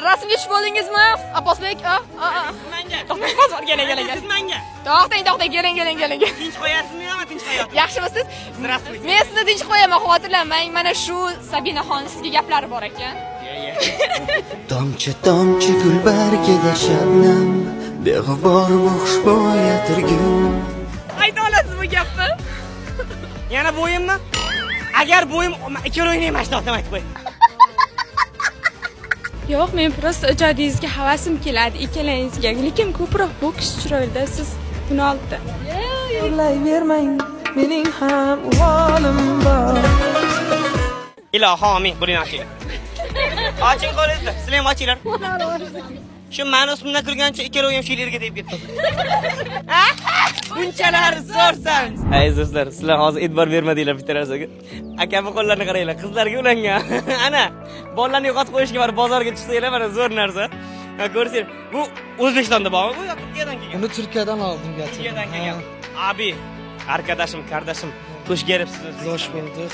Rasmga tushib oldingizmi? Abbosbek, Menga. to'xtang, bosib keling. Siz menga. To'xtang, keling. Tinch qo'yasizmi yo'qmi tinch qo'yapsiz? Yaxshimisiz? Здравствуйте. Men sizni tinch qo'yaman, xavotirlanmang. Mana shu Sabinaxon sizga gaplari bor ekan. Tomchi tomchi gulbargida shabnam beg'ubor xushbo'y atirgul. Ayta olasiz bu gapni? Yana bo'yimmi? Agar bo'yim ikkalovini mashtoqdan aytib qo'y. Yo'q, men prosta ijodingizga havasim keladi ikkalangizga, lekin ko'proq boks chiroyli siz buni oldi. O'ylayvermang, mening ham uvolim bor. Ilohi amin. Buning oching. Oching qo'lingizni. Sizlar ham ochinglar. Shu ma'no ustimdan kirgancha ikkalov ham she'rga deb ketdi. Bunchalar zo'rsan. Ey do'stlar, sizlar hozir e'tibor bermadinglar bitta narsaga. Akamning qo'llarini qaranglar, qizlarga ulangan. Ana, bolalarni yo'qotib qo'yishga var bozorga chiqsanglar mana zo'r narsa. Ko'rsang, bu O'zbekistonda bor. Bu Turkiyadan kelgan. Uni Turkiyadan oldim gerçekten. Turkiyadan kelgan. Abi, arkadaşım, kardeşim, xush kelibsiz. Hoş bulduk.